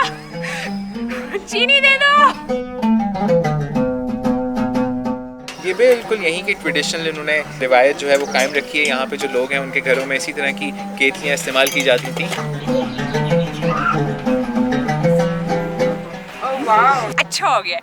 चीनी दे दो। ये बिल्कुल यहीं की ट्रेडिशनल इन्होंने रिवायत जो है वो कायम रखी है। यहाँ पे जो लोग हैं उनके घरों में इसी तरह की केतलियाँ इस्तेमाल की जाती थी। अच्छा हो गया।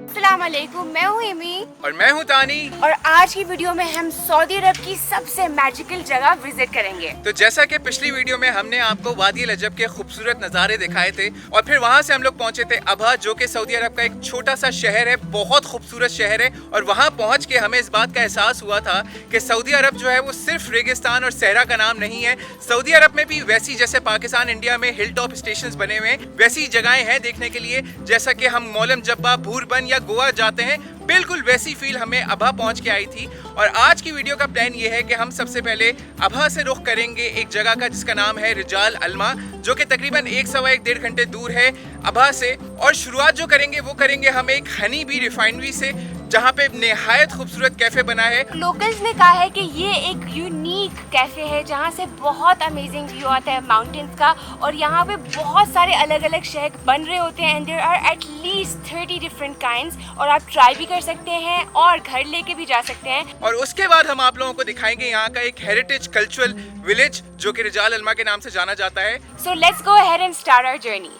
अस्सलामुअलैकुम, मैं हूँ एमी और मैं हूँ तानी। और आज की वीडियो में हम सऊदी अरब की सबसे मैजिकल जगह विजिट करेंगे। तो जैसा कि पिछली वीडियो में हमने आपको वादी अल-अजब के खूबसूरत नज़ारे दिखाए थे और फिर वहाँ से हम लोग पहुँचे थे अबहा, जो कि सऊदी अरब का एक छोटा सा शहर है, बहुत खूबसूरत शहर है। और वहाँ पहुँच के हमें इस बात का एहसास हुआ था कि सऊदी अरब जो है वो सिर्फ रेगिस्तान और सहरा का नाम नहीं है। सऊदी अरब में भी वैसी, जैसे पाकिस्तान इंडिया में हिल टॉप स्टेशन बने हुए हैं, वैसी जगहें हैं देखने के लिए। जैसा कि हम मोलम जब्बा, भूरबन या गोवा जाते हैं, बिल्कुल वैसी फील हमें अबहा पहुंच के आई थी। और आज की वीडियो का प्लान ये है कि हम सबसे पहले अबहा से रुख करेंगे एक जगह का जिसका नाम है रिजाल अलमा, जो कि तकरीबन 1-1.5 घंटे दूर है अबहा से। और शुरुआत जो करेंगे वो करेंगे हम एक हनी बी रिफाइनरी से, जहाँ पे निहायत खूबसूरत कैफे बना है। लोकल्स ने कहा है कि ये एक यूनिक कैफे है जहाँ से बहुत अमेजिंग व्यू आता है माउंटेन्स का। और यहाँ पे बहुत सारे अलग अलग शेक बन रहे होते हैं and there are at least 30 different kinds. और आप ट्राई भी कर सकते हैं और घर लेके भी जा सकते हैं। और उसके बाद हम आप लोगों को दिखाएंगे यहाँ का एक हेरिटेज कल्चरल विलेज जो कि रिजाल अलमा के नाम से जाना जाता है। So let's go ahead and start our journey.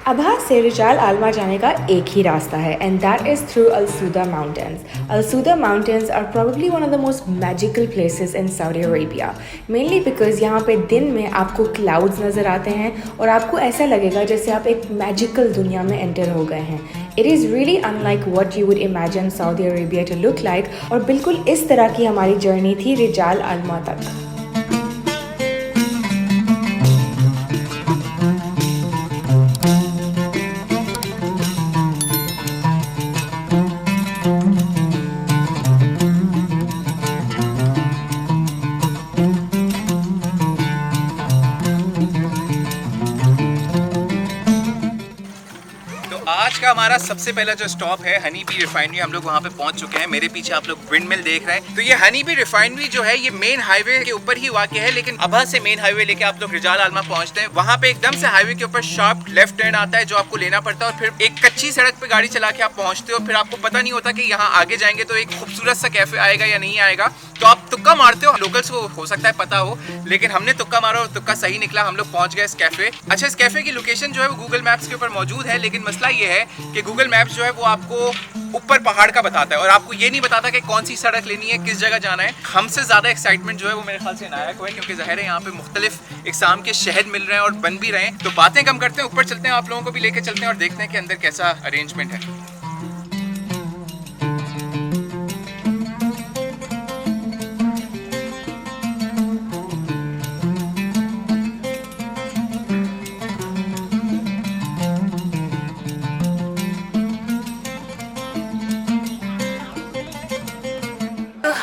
Abha से रिजाल अलमा जाने का एक ही रास्ता है and that is through Al Soudah mountains. Al Soudah mountains are probably one of the most magical places in Saudi Arabia, mainly because यहाँ पे दिन में आपको क्लाउड्स नज़र आते हैं और आपको ऐसा लगेगा जैसे आप एक मैजिकल दुनिया में एंटर हो गए हैं. It is really unlike what you would imagine Saudi Arabia to look like. और बिल्कुल इस तरह की हमारी जर्नी थी रिजाल अलमा तक. आज का हमारा सबसे पहला जो स्टॉप है हनी बी रिफाइनरी, हम लोग वहाँ पे पहुँच चुके हैं. मेरे पीछे आप लोग विंड मिल देख रहे हैं. तो ये हनी बी रिफाइनरी जो है ये मेन हाईवे के ऊपर ही वाक़ है, लेकिन अबहा से मेन हाईवे लेके आप लोग रिजाल अलमा पहुँचते हैं. वहाँ पे एकदम से हाईवे के ऊपर शार्प लेफ्ट टर्न आता है जो आपको लेना पड़ता है और फिर एक कच्ची सड़क पे गाड़ी चला के आप पहुँचते हो. फिर आपको पता नहीं होता कि यहाँ आगे जाएंगे तो एक खूबसूरत सा कैफे आएगा या नहीं आएगा. तो आप तुक्का मारते हो, लोकल्स को हो सकता है पता हो, लेकिन हमने तुक्का मारा और तुक्का सही निकला. हम लोग पहुँच गए इस कैफे. अच्छा, इस कैफे की लोकेशन जो है वो गूगल मैप्स के ऊपर मौजूद है, लेकिन मसला ये है कि गूगल मैप्स जो है वो आपको ऊपर पहाड़ का बताता है और आपको ये नहीं बताता कि कौन सी सड़क लेनी है, किस जगह जाना है. हमसे ज़्यादा एक्साइटमेंट जो है वो मेरे ख्याल से नायक हुआ है, क्योंकि ज़ाहिर है यहाँ पे मुख्तलिफ इकसाम के शहद मिल रहे हैं और बन भी रहे हैं. तो बातें कम करते हैं, ऊपर चलते हैं, आप लोगों को भी लेके चलते हैं और देखते हैं कि अंदर कैसा अरेंजमेंट है.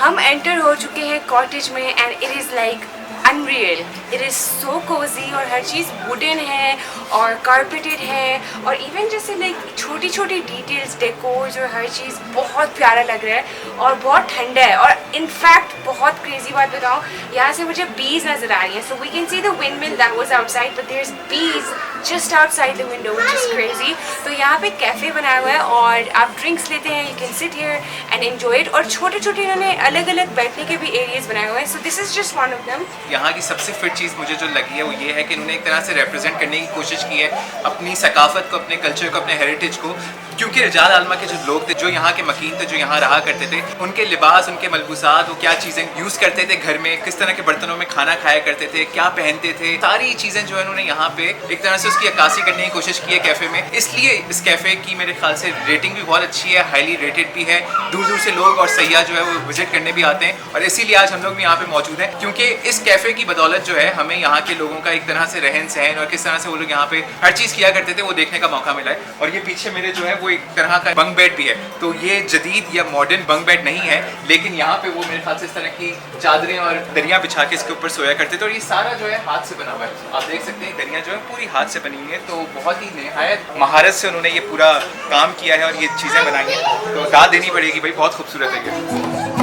हम एंटर हो चुके हैं कॉटेज में and it is like unreal. It is so cosy और हर चीज़ वुडन है और कारपेटेड है और इवन जैसे लाइक छोटी छोटी डिटेल्स, डेकोर्स और हर चीज़ बहुत प्यारा लग रहा है और बहुत ठंडा है. और इनफैक्ट बहुत क्रेजी बात बताऊँ, यहाँ से मुझे बीज नज़र आ रही हैं. So we can see the windmill that was outside but there is bees just outside the window which is crazy. तो यहाँ पे कैफ़े बनाया हुआ है और आप ड्रिंक्स लेते हैं, you can sit here and enjoy it. और छोटे छोटे इन्होंने अलग अलग बैठने के भी एरियाज बनाए हुए हैं. So this is just one of them. यहाँ की सबसे फिट चीज़ मुझे जो लगी है वो ये है कि इन्होंने एक तरह से रिप्रेजेंट करने की कोशिश की है अपनी सकाफत को, अपने कल्चर को, अपने हेरिटेज को. क्योंकि रिजाल अलमा के जो लोग थे, जो यहाँ के मकीन थे, जो यहाँ रहा करते थे, उनके लिबास, उनके मलबूसात, वो क्या चीज़ें यूज़ करते थे घर में, किस तरह के बर्तनों में खाना खाया करते थे, क्या पहनते थे, सारी चीज़ें जो है उन्होंने यहाँ पे एक तरह से उसकी अक्कासी करने की कोशिश की है कैफ़े में. इसलिए इस कैफ़े की मेरे ख्याल से रेटिंग भी बहुत अच्छी है, हाईली रेटेड भी है. दूर दूर से लोग और सयाह जो है वो विजिट करने भी आते हैं और इसीलिए आज हम लोग भी यहाँ पे मौजूद हैं, क्योंकि इस कैफ़े की बदौलत जो है हमें यहाँ के लोगों का एक तरह से रहन सहन और किस तरह से वो लोग यहाँ पे हर चीज़ किया करते थे वो देखने का मौका मिला है. और ये पीछे मेरे जो है वो एक तरह का बंक बेड भी है. तो ये जदीद या मॉडर्न बंक बेड नहीं है, लेकिन यहाँ पे वो मेरे ख्याल से इस तरह की चादरें और दरियाँ बिछा के इसके ऊपर सोया करते थे. और ये सारा जो है हाथ से बना हुआ है, आप देख सकते हैं दरियाँ जो है पूरी हाथ से बनी हुई है. तो बहुत ही निहायत महारत से उन्होंने ये पूरा काम किया है और ये चीज़ें बनाई हैं. तो दाद देनी पड़ेगी भाई, बहुत खूबसूरत है ये.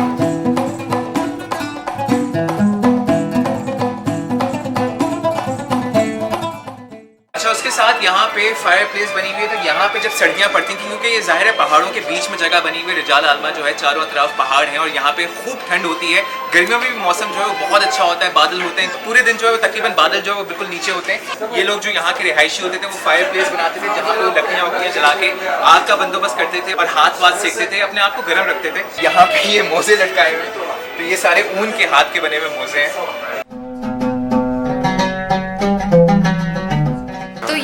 यहाँ पे फायर प्लेस बनी हुई है, तो यहाँ पे जब सर्दियाँ पड़ती थी, क्योंकि ये जाहिर है पहाड़ों के बीच में जगह बनी हुई है, रिजाल आलमा जो है चारों तरफ पहाड़ हैं और यहाँ पे खूब ठंड होती है। गर्मियों में भी मौसम जो है वो बहुत अच्छा होता है, बादल होते हैं, तो पूरे दिन जो है वो तकरीबन बादल जो है वो बिल्कुल नीचे होते हैं। ये लोग जो यहाँ के रिहायशी होते थे वो फायर प्लेस बनाते थे, जहाँ पे वो लकड़ियाँ वकड़ियाँ जला के आग का बंदोबस्त करते थे और हाथ वाथ सेकते थे, अपने आप को गर्म रखते थे। यहाँ पे ये मोजे लटकाए हुए, तो ये सारे ऊन के हाथ के बने हुए मोजे हैं।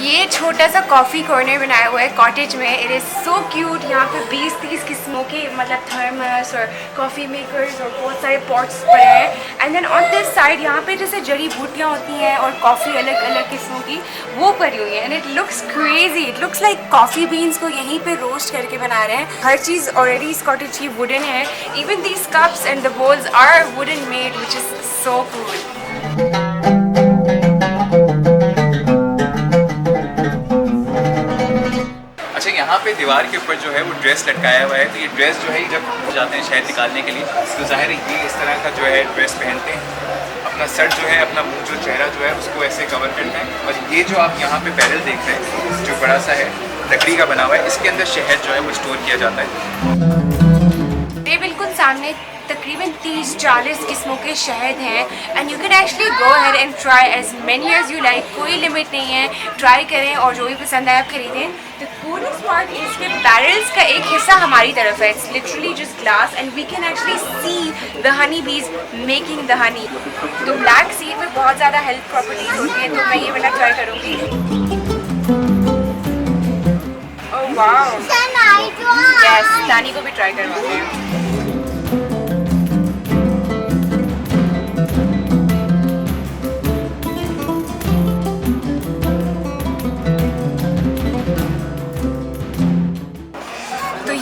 ये छोटा सा कॉफ़ी कॉर्नर बनाया हुआ है कॉटेज में। It is so cute. यहाँ पे 20-30 किस्मों के मतलब थर्मस और कॉफ़ी मेकर्स और बहुत सारे पॉट्स पड़े हैं। And then on this side यहाँ पे जैसे जड़ी बूटियाँ होती हैं और कॉफ़ी अलग अलग किस्मों की वो पड़ी हुई है। And it looks crazy. It looks like coffee beans को यहीं पे रोस्ट करके बना रहे हैं। हर चीज़ ऑलरेडी इस कॉटेज की वुडन है। Even these cups and the bowls are wooden made, which is so cool. यहाँ पे दीवार के ऊपर जो है वो ड्रेस लटकाया हुआ है, तो ये ड्रेस जो है जब जाते हैं शहद निकालने के लिए तो ज़ाहिर है ये इस तरह का जो है ड्रेस पहनते हैं। अपना सर जो है, अपना मुंह जो चेहरा जो है उसको ऐसे कवर करते हैं। और ये जो आप यहाँ पे बैरल देख रहे हैं जो बड़ा सा है लकड़ी का बना हुआ है, इसके अंदर शहद जो है वो स्टोर किया जाता है। ये बिल्कुल सामने तकरीबन 30-40 किस्मों के शहद हैं and you can actually go ahead and try as many as you like. कोई लिमिट नहीं है, ट्राई करें और जो भी पसंद आए आप खरीदें। द कूलेस्ट पार्ट इज के बैरल्स का एक हिस्सा हमारी तरफ है, it's literally just glass and we can actually see the honey bees making the honey. तो ब्लैक सीड में बहुत ज़्यादा हेल्थ प्रॉपर्टीज होती हैं, तो मैं ये वाला ट्राई करूँगी। ओह वाओ, यस, तानी को भी ट्राई करवाते हैं।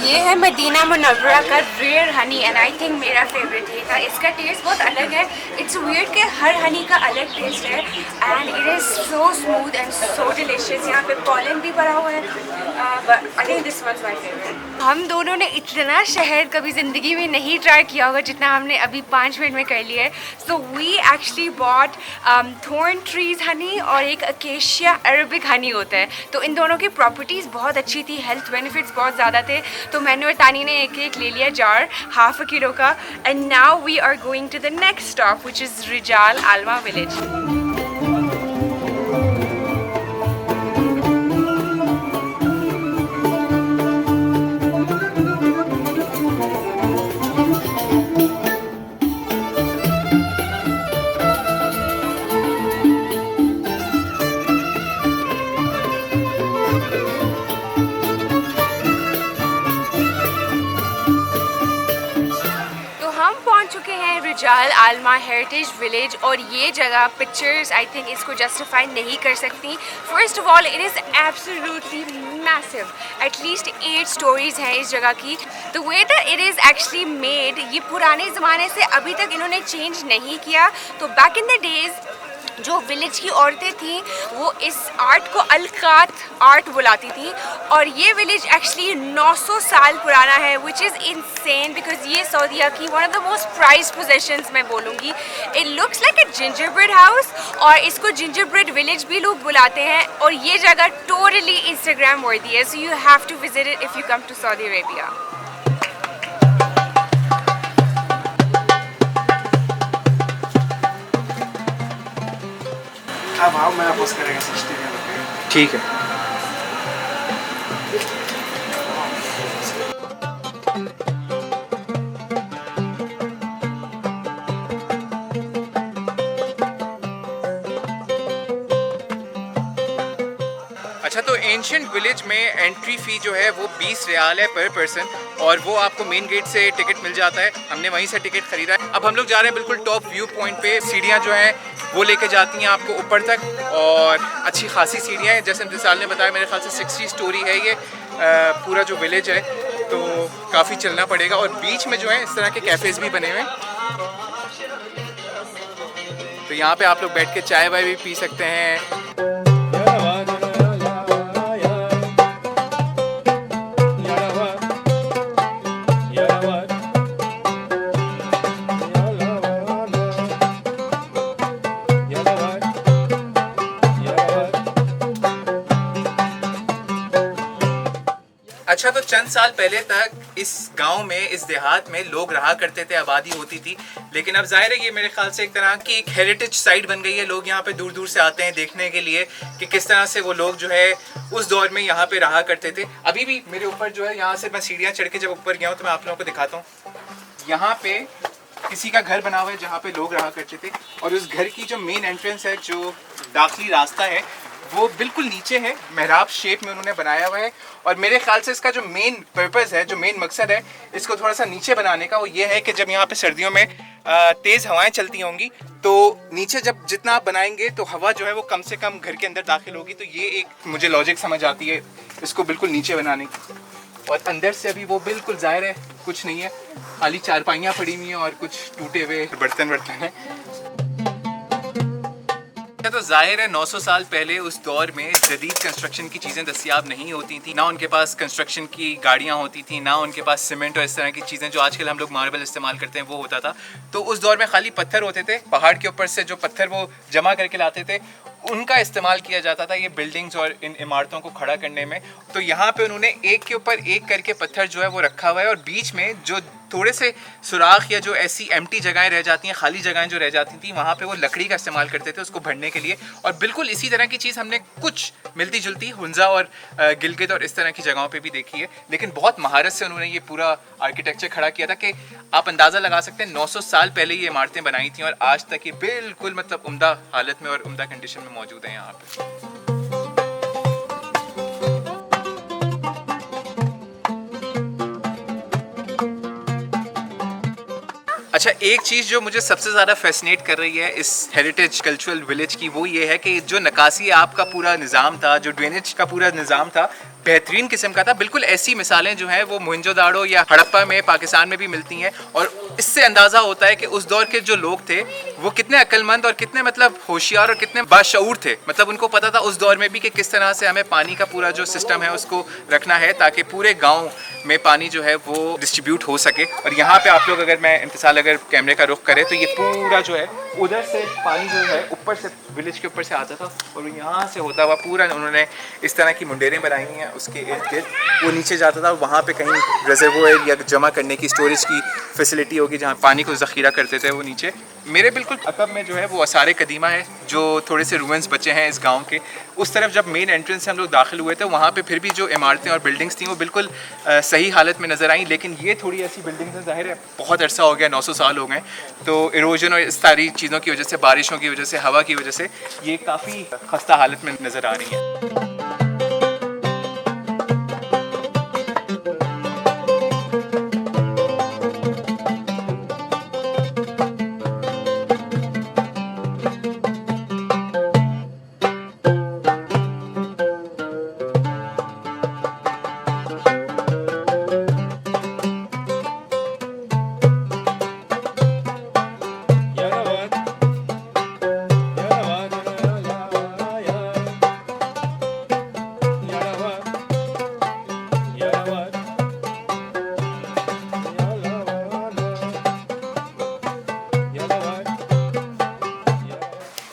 ये है मदीना मुनव्वरा का rare honey and I think मेरा फेवरेट ये था। इसका टेस्ट बहुत अलग है। इट्स वियर्ड कि हर हनी का अलग टेस्ट है and it is so smooth and so delicious. यहाँ पे पॉलन भी भरा हुआ है, but I think this was my favourite. हम दोनों ने इतना शहद कभी ज़िंदगी में नहीं ट्राई किया होगा जितना हमने अभी 5 मिनट में कर लिया है। So we actually bought thorn trees honey और एक अकेशिया अरबिक हनी होता है। तो इन दोनों की प्रॉपर्टीज़ बहुत अच्छी थी, हेल्थ बेनिफिट्स बहुत ज़्यादा थे। तो मैंने और तानी ने एक ले लिया जार ½ किलो का। And now we are going to the next stop which is Rijal Alma village. Rijal आलमा heritage village और ये जगह पिक्चर्स आई थिंक इसको जस्टिफाई नहीं कर सकती। First of all it is absolutely massive, at least 8 stories हैं इस जगह की। The way that it is actually made, ये पुराने ज़माने से अभी तक इन्होंने चेंज नहीं किया। तो बैक इन द डेज़ जो विलेज की औरतें थीं वो इस आर्ट को अलकात आर्ट बुलाती थी और ये विलेज एक्चुअली 900 साल पुराना है, विच इज़ इनसेन बिकॉज ये सऊदीया की one of the most prized possessions मैं बोलूँगी। It looks like a ginger bread house और इसको जिंजर ब्रेड विलेज भी लोग बुलाते हैं और ये जगह टोटली इंस्टाग्राम वर्दी है। So you have to visit it if you come to Saudi Arabia. अब आओ, मैं पोस्ट करेगा सिस्टम। ठीक है। अच्छा, तो एंशिएंट विलेज में एंट्री फ़ी जो है वो 20 रियाल है पर पर्सन और वो आपको मेन गेट से टिकट मिल जाता है। हमने वहीं से टिकट खरीदा है। अब हम लोग जा रहे हैं बिल्कुल टॉप व्यू पॉइंट पे। सीढ़ियाँ जो हैं वो लेके जाती हैं आपको ऊपर तक और अच्छी खासी सीढ़ियाँ हैं। जैसे मिसाल ने बताया मेरे ख्याल से 60 स्टोरी है ये पूरा जो विलेज है, तो काफ़ी चलना पड़ेगा। और बीच में जो है इस तरह के कैफ़ेज़ भी बने हुए हैं, तो यहाँ पे आप लोग बैठ के चाय वाय भी पी सकते हैं। अच्छा, तो चंद साल पहले तक इस गांव में, इस देहात में लोग रहा करते थे, आबादी होती थी, लेकिन अब जाहिर है ये मेरे ख्याल से एक तरह की एक हेरिटेज साइट बन गई है। लोग यहाँ पे दूर दूर से आते हैं देखने के लिए कि किस तरह से वो लोग जो है उस दौर में यहाँ पे रहा करते थे। अभी भी मेरे ऊपर जो है, यहाँ से मैं सीढ़ियाँ चढ़ के जब ऊपर गया हूँ तो मैं आप लोगों को दिखाता हूँ। यहाँ पे किसी का घर बना हुआ है जहाँ पे लोग रहा करते थे, और उस घर की जो मेन एंट्रेंस है, जो दाखिली रास्ता है, वो बिल्कुल नीचे है, मेहराब शेप में उन्होंने बनाया हुआ है। और मेरे ख्याल से इसका जो मेन पर्पस है, जो मेन मकसद है इसको थोड़ा सा नीचे बनाने का, वो ये है कि जब यहाँ पे सर्दियों में तेज़ हवाएं चलती होंगी तो नीचे जब जितना आप बनाएंगे तो हवा जो है वो कम से कम घर के अंदर दाखिल होगी। तो ये एक मुझे लॉजिक समझ आती है इसको बिल्कुल नीचे बनाने की। और अंदर से अभी वो बिल्कुल ज़ाहिर है कुछ नहीं है, खाली चारपाइयाँ पड़ी हुई हैं और कुछ टूटे हुए बर्तन हैं। तो जाहिर है 900 साल पहले उस दौर में जदीद कंस्ट्रक्शन की चीज़ें दस्तियाब नहीं होती थी, ना उनके पास कंस्ट्रक्शन की गाड़ियाँ होती थी, ना उनके पास सीमेंट और इस तरह की चीज़ें जो आजकल हम लोग मार्बल इस्तेमाल करते हैं वो होता था। तो उस दौर में खाली पत्थर होते थे, पहाड़ के ऊपर से जो पत्थर वो जमा करके लाते थे उनका इस्तेमाल किया जाता था ये बिल्डिंग्स और इन इमारतों को खड़ा करने में। तो यहाँ पे उन्होंने एक के ऊपर एक करके पत्थर जो है वो रखा हुआ है, और बीच में जो थोड़े से सुराख या जो ऐसी एम्प्टी जगहें रह जाती हैं, खाली जगहें जो रह जाती थी, वहाँ पे वो लकड़ी का इस्तेमाल करते थे उसको भरने के लिए। और बिल्कुल इसी तरह की चीज़ हमने कुछ मिलती जुलती हुंजा और गिलगित और इस तरह की जगहों पे भी देखी है, लेकिन बहुत महारत से उन्होंने ये पूरा आर्किटेक्चर खड़ा किया था कि आप अंदाज़ा लगा सकते हैं 900 साल पहले ये इमारतें बनाई थी और आज तक ये बिल्कुल मतलब उम्दा हालत में और उम्दा कंडीशन में मौजूद है यहाँ पर। अच्छा, एक चीज़ जो मुझे सबसे ज़्यादा फैसिनेट कर रही है इस हेरिटेज कल्चरल विलेज की, वो ये है कि जो नकासी आपका पूरा निज़ाम था, जो ड्रेनेज का पूरा निज़ाम था, बेहतरीन किस्म का था। बिल्कुल ऐसी मिसालें जो हैं वो मोहनजोदाड़ो या हड़प्पा में, पाकिस्तान में भी मिलती हैं, और इससे अंदाज़ा होता है कि उस दौर के जो लोग थे वो कितने अक्लमंद और कितने मतलब होशियार और कितने बाशऊर थे। मतलब उनको पता था उस दौर में भी कि किस तरह से हमें पानी का पूरा जो सिस्टम है उसको रखना है ताकि पूरे गाँव में पानी जो है वो डिस्ट्रीब्यूट हो सके। और यहाँ पे आप लोग अगर मैं इंतज़ार अगर कैमरे का रुख करें तो ये पूरा जो है उधर से पानी जो है ऊपर से विलेज के ऊपर से आता था और यहाँ से होता हुआ पूरा उन्होंने इस तरह की मुंडेरें बनाई हुई हैं, उसके इर्द गिर्द वो नीचे जाता था। वहाँ पे कहीं रिजर्वोयर या जमा करने की स्टोरेज की फैसिलिटी होगी जहाँ पानी को ज़ख़ीरा करते थे वो नीचे। मेरे बिल्कुल अकब में जो है वो आसार कदीमा है, जो थोड़े से रूइंस बचे हैं इस गांव के। उस तरफ जब मेन एंट्रेंस से हम लोग दाखिल हुए थे वहाँ पे फिर भी जो इमारतें और बिल्डिंग्स थी वो बिल्कुल सही हालत में नज़र आई, लेकिन ये थोड़ी ऐसी बिल्डिंग्स हैं, ज़ाहिर है बहुत अरसा हो गया, 900 साल हो गए, तो इरोजन और इस सारी चीज़ों की वजह से, बारिशों की वजह से, हवा की वजह से ये काफ़ी खस्ता हालत में नज़र आ रही है।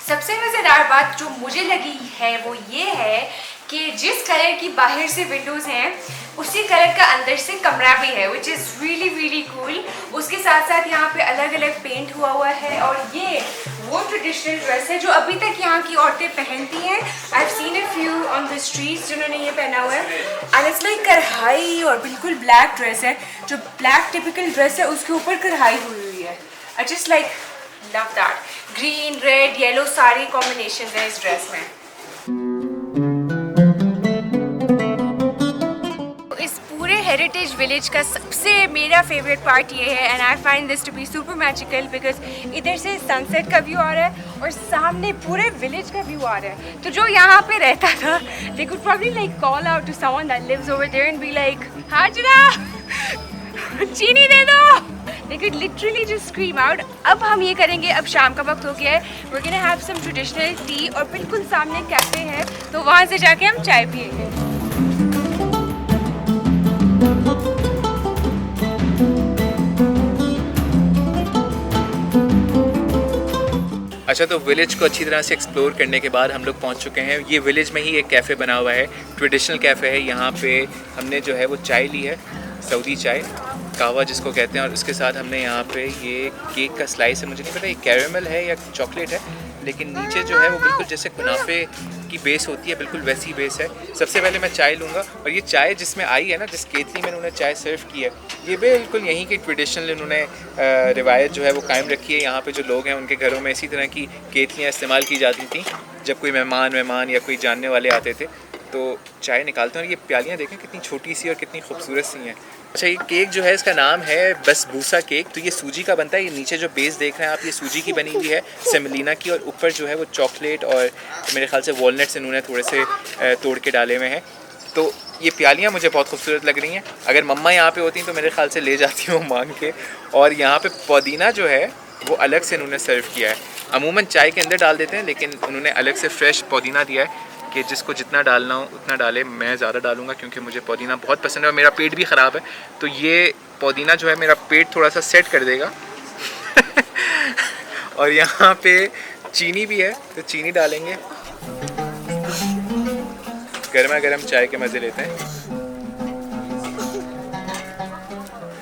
सबसे मज़ेदार बात जो मुझे लगी है वो ये है कि जिस कलर की बाहर से विंडोज़ हैं उसी कलर का अंदर से कमरा भी है, विच इज़ रियली कूल। उसके साथ साथ यहाँ पे अलग अलग पेंट हुआ है, और ये वो ट्रेडिशनल ड्रेस है जो अभी तक यहाँ की औरतें पहनती हैं। I have seen a few on the streets जिन्होंने ये पहना हुआ है, एंड इट्स लाइक कढ़ाई और बिल्कुल ब्लैक ड्रेस है, जो ब्लैक टिपिकल ड्रेस है उसके ऊपर कढ़ाई हुई है। I just like love that, green red yellow सारे कॉम्बिनेशन है इस ड्रेस में। इस पूरे हेरिटेज विलेज का सबसे मेरा फेवरेट पार्ट ये है, and I find this to be super magical, because इधर से सनसेट का व्यू आ रहा है और सामने पूरे विलेज का व्यू आ रहा है। तो जो यहाँ पे रहता था, they could probably like call out to someone that lives over there and be like, Hazra चीनी दे दो। They could literally just scream out. अब हम ये करेंगे, अब शाम का वक्त हो गया है, we're gonna have some traditional tea, और बिल्कुल सामने कैफ़े है तो वहाँ से जाके हम चाय पिएंगे। अच्छा, तो विलेज को अच्छी तरह से एक्सप्लोर करने के बाद हम लोग पहुंच चुके हैं। ये विलेज में ही एक कैफ़े बना हुआ है, ट्रेडिशनल कैफ़े है। यहाँ पे हमने जो है वो चाय ली है, सऊदी चाय, कहवा जिसको कहते हैं, और उसके साथ हमने यहाँ पे ये केक का स्लाइस है, मुझे नहीं पता ये कैरेमल है या चॉकलेट है, लेकिन नीचे जो है वो बिल्कुल जैसे कुनाफे की बेस होती है, बिल्कुल वैसी बेस है। सबसे पहले मैं चाय लूँगा, और ये चाय जिसमें आई है ना, जिस केतली में उन्होंने चाय सर्व की है, ये बिल्कुल यहीं की ट्रेडिशनल इन्होंने रिवायत जो है वो कायम रखी है। यहाँ पे जो लोग हैं उनके घरों में इसी तरह की केतलियाँ इस्तेमाल की जाती थी जब कोई मेहमान या कोई जानने वाले आते थे तो चाय निकालते हैं। और ये प्यालियाँ देखें कितनी छोटी सी और कितनी खूबसूरत सी हैं। अच्छा, ये केक जो है इसका नाम है बसबूसा केक। तो ये सूजी का बनता है। ये नीचे जो बेस देख रहे हैं आप, ये सूजी की बनी हुई है, सेमलिना की, और ऊपर जो है वो चॉकलेट और मेरे ख्याल से वॉलनट्स इन्होंने थोड़े से तोड़ के डाले हुए हैं। तो ये प्यालियाँ मुझे बहुत खूबसूरत लग रही हैं। अगर मम्मा यहाँ पे होती तो मेरे ख्याल से ले जाती हूँ मांग के। और यहाँ पे पुदीना जो है वो अलग से इन्होंने सर्व किया है। अमूमन चाय के अंदर डाल देते हैं, लेकिन उन्होंने अलग से फ्रेश पुदीना दिया है कि जिसको जितना डालना हो उतना डाले। मैं ज़्यादा डालूंगा क्योंकि मुझे पुदीना बहुत पसंद है और मेरा पेट भी ख़राब है, तो ये पुदीना जो है मेरा पेट थोड़ा सा सेट कर देगा। और यहाँ पे चीनी भी है, तो चीनी डालेंगे। गर्मा गर्म चाय के मज़े लेते हैं।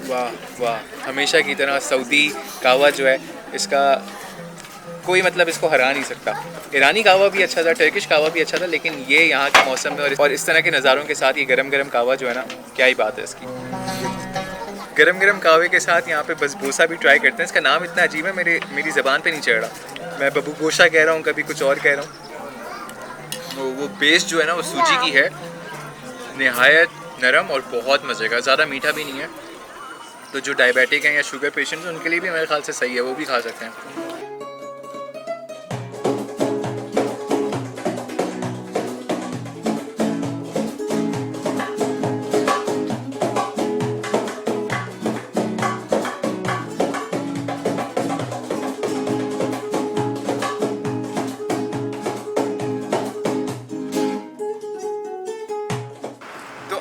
वाह वाह, हमेशा की तरह सऊदी कहवा जो है इसका कोई मतलब इसको हरा नहीं सकता। ईरानी कहवा भी अच्छा था, टर्किश कहवा भी अच्छा था, लेकिन ये यहाँ के मौसम में और इस तरह के नज़ारों के साथ ये गरम गरम कहवा जो है ना, क्या ही बात है इसकी। गरम गरम कहवे के साथ यहाँ पे बसबूसा भी ट्राई करते हैं। इसका नाम इतना अजीब है, मेरी ज़बान पे नहीं चढ़ रहा। मैं बबू गोशा कह रहा हूँ, कभी कुछ और कह रहा हूँ। वो बेस जो है ना वो सूजी की है, नहायत नरम और बहुत मज़े का, ज़्यादा मीठा भी नहीं है। तो जो डायबिटिक हैं या शुगर पेशेंट्स हैं उनके लिए भी मेरे ख्याल से सही है, वो भी खा सकते हैं।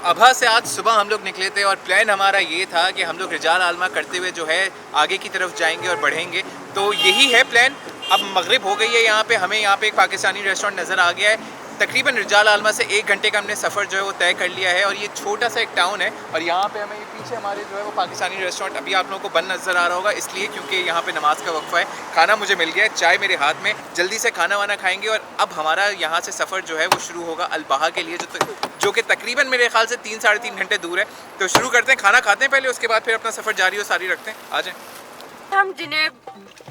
अबहा से आज सुबह हम लोग निकले थे और प्लान हमारा ये था कि हम लोग रिजाल आलमा करते हुए जो है आगे की तरफ जाएंगे और बढ़ेंगे। तो यही है प्लान। अब मगरिब हो गई है, यहाँ पे हमें यहाँ पे एक पाकिस्तानी रेस्टोरेंट नज़र आ गया है। तकरीबन रिजाल आलमा से 1 घंटे का हमने सफ़र जो है वो तय कर लिया है। और ये छोटा सा एक टाउन है और यहाँ पे हमें ये पीछे हमारे जो है वो पाकिस्तानी रेस्टोरेंट अभी आप लोगों को बंद नज़र आ रहा होगा, इसलिए क्योंकि यहाँ पे नमाज का वक्फा है। खाना मुझे मिल गया है, चाय मेरे हाथ में, जल्दी से खाना वाना खाएंगे और अब हमारा यहाँ से सफ़र जो है वो शुरू होगा अल-बहा के लिए, जो कि तकरीबन मेरे ख्याल से 3 साढ़े 3 घंटे दूर है। तो शुरू करते हैं, खाना खाते हैं पहले, उसके बाद फिर अपना सफ़र जारी और सारी रखते हैं। आ जाएँ। हम डिनर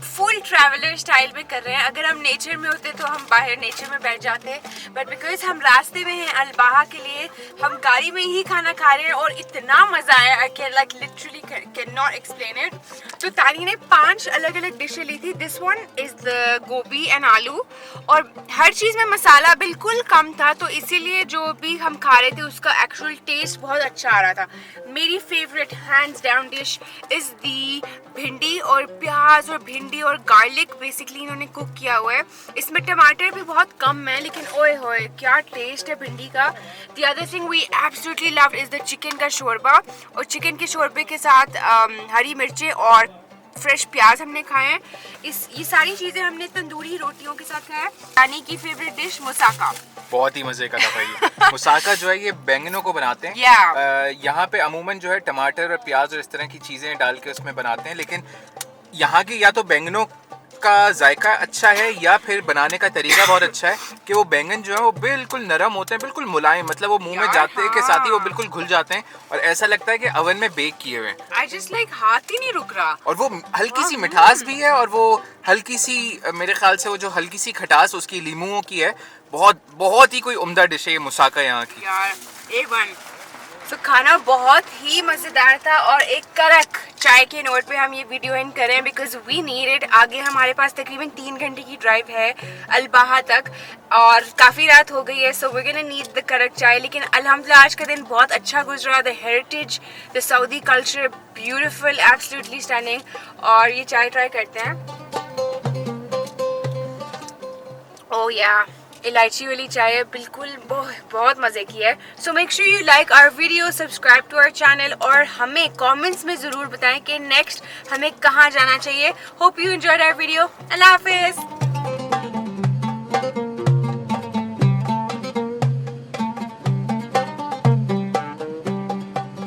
फुल ट्रैवलर स्टाइल में कर रहे हैं। अगर हम नेचर में होते तो हम बाहर नेचर में बैठ जाते, बट बिकॉज हम रास्ते में हैं अल-बहा के लिए, हम गाड़ी में ही खाना खा रहे हैं और इतना मज़ा आया, I can like literally can not explain it. तो तानी ने 5 अलग अलग डिशें ली थी। दिस वन इज़ द गोभी एंड आलू, और हर चीज़ में मसाला बिल्कुल कम था, तो इसीलिए जो भी हम खा रहे थे उसका एक्चुअल टेस्ट बहुत अच्छा आ रहा था। मेरी favourite hands down dish is the भिंडी, और प्याज और भिंडी और गार्लिक बेसिकली इन्होंने कुक किया हुआ है। इसमें टमाटर भी बहुत कम है, लेकिन ओए होए क्या टेस्ट है भिंडी का। The other thing we absolutely loved is the chicken का शोरबा, और चिकन के शोरबे के साथ हरी मिर्चें और फ्रेश प्याज हमने खाए हैं। ये सारी चीज़ें हमने तंदूरी रोटियों के साथ खाया। रानी की फेवरेट डिश मुसाका, बहुत ही मज़े का था भाई। मुसाका जो है ये बैंगनों को बनाते हैं। यहाँ पे अमूमन जो है टमाटर और प्याज और इस तरह की चीज़ें डाल के उसमें बनाते हैं, लेकिन यहाँ की या तो बैंगनों का जायका अच्छा है या फिर बनाने का तरीका बहुत अच्छा है कि वो बैंगन जो है वो बिल्कुल नरम होते हैं, बिल्कुल मुलायम, मतलब वो मुंह में जाते के साथ ही वो बिल्कुल घुल जाते हैं और ऐसा लगता है कि ओवन में बेक किए हुए हैं। I just like हाथ ही नहीं रुक रहा। और वो हल्की सी मिठास भी है और वो हल्की सी, मेरे ख्याल से वो जो हल्की सी खटास उसकी लीमुओं की है, बहुत ही कोई उम्दा डिश है ये मुसाका यहाँ की। यार A1। तो खाना बहुत ही मज़ेदार था और एक कड़क चाय के नोट पे हम ये वीडियो एंड करें बिकॉज वी नीड इट। आगे हमारे पास तकरीबन 3 घंटे की ड्राइव है अल-बहा तक और काफ़ी रात हो गई है, so we gonna need the kadak chai. लेकिन अल्हम्दुलिल्लाह आज का दिन बहुत अच्छा गुजरा। The heritage, the Saudi culture, beautiful, absolutely stunning. और ये चाय ट्राई करते हैं। ओह या इलायची वाली चाय है, बिल्कुल बहुत मज़े की है। So make sure you like our video, subscribe to our channel और हमें कमेंट्स में ज़रूर बताएं कि नेक्स्ट हमें कहाँ जाना चाहिए। Hope you enjoyed our video. अल्लाह हाफिज़।